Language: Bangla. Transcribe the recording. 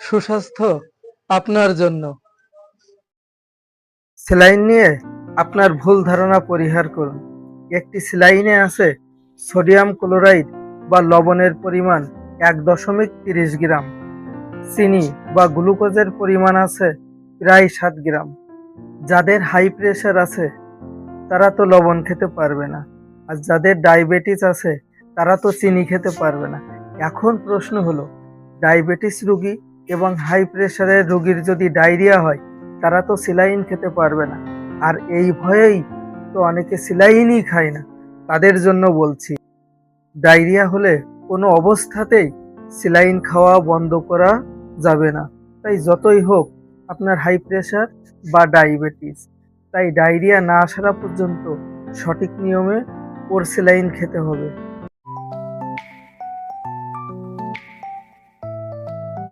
সুস্বাস্থ্য আপনার জন্য। স্যালাইন নিয়ে আপনার ভুল ধারণা পরিহার করুন। একটি স্যালাইনে আছে সোডিয়াম ক্লোরাইড বা লবণের পরিমাণ ১.৩০ গ্রাম, চিনি বা গ্লুকোজের পরিমাণ আছে প্রায় ৭ গ্রাম। যাদের হাই প্রেশার আছে তারা তো লবণ খেতে পারবে না, আর যাদের ডায়াবেটিস আছে তারা তো চিনি খেতে পারবে না। এখন প্রশ্ন হলো, ডায়াবেটিস রোগী এবং হাই প্রেশারের রোগীর যদি ডায়রিয়া হয় তারা তো স্যালাইন খেতে পারবে না, আর এই ভয়েই তো অনেকে স্যালাইনই খায় না। তাদের জন্য বলছি, ডায়রিয়া হলে কোনো অবস্থাতেই স্যালাইন খাওয়া বন্ধ করা যাবে না। তাই যতই হোক আপনার হাই প্রেশার বা ডায়াবেটিস, তাই ডায়রিয়া না আসা পর্যন্ত সঠিক নিয়মে ওর স্যালাইন খেতে হবে।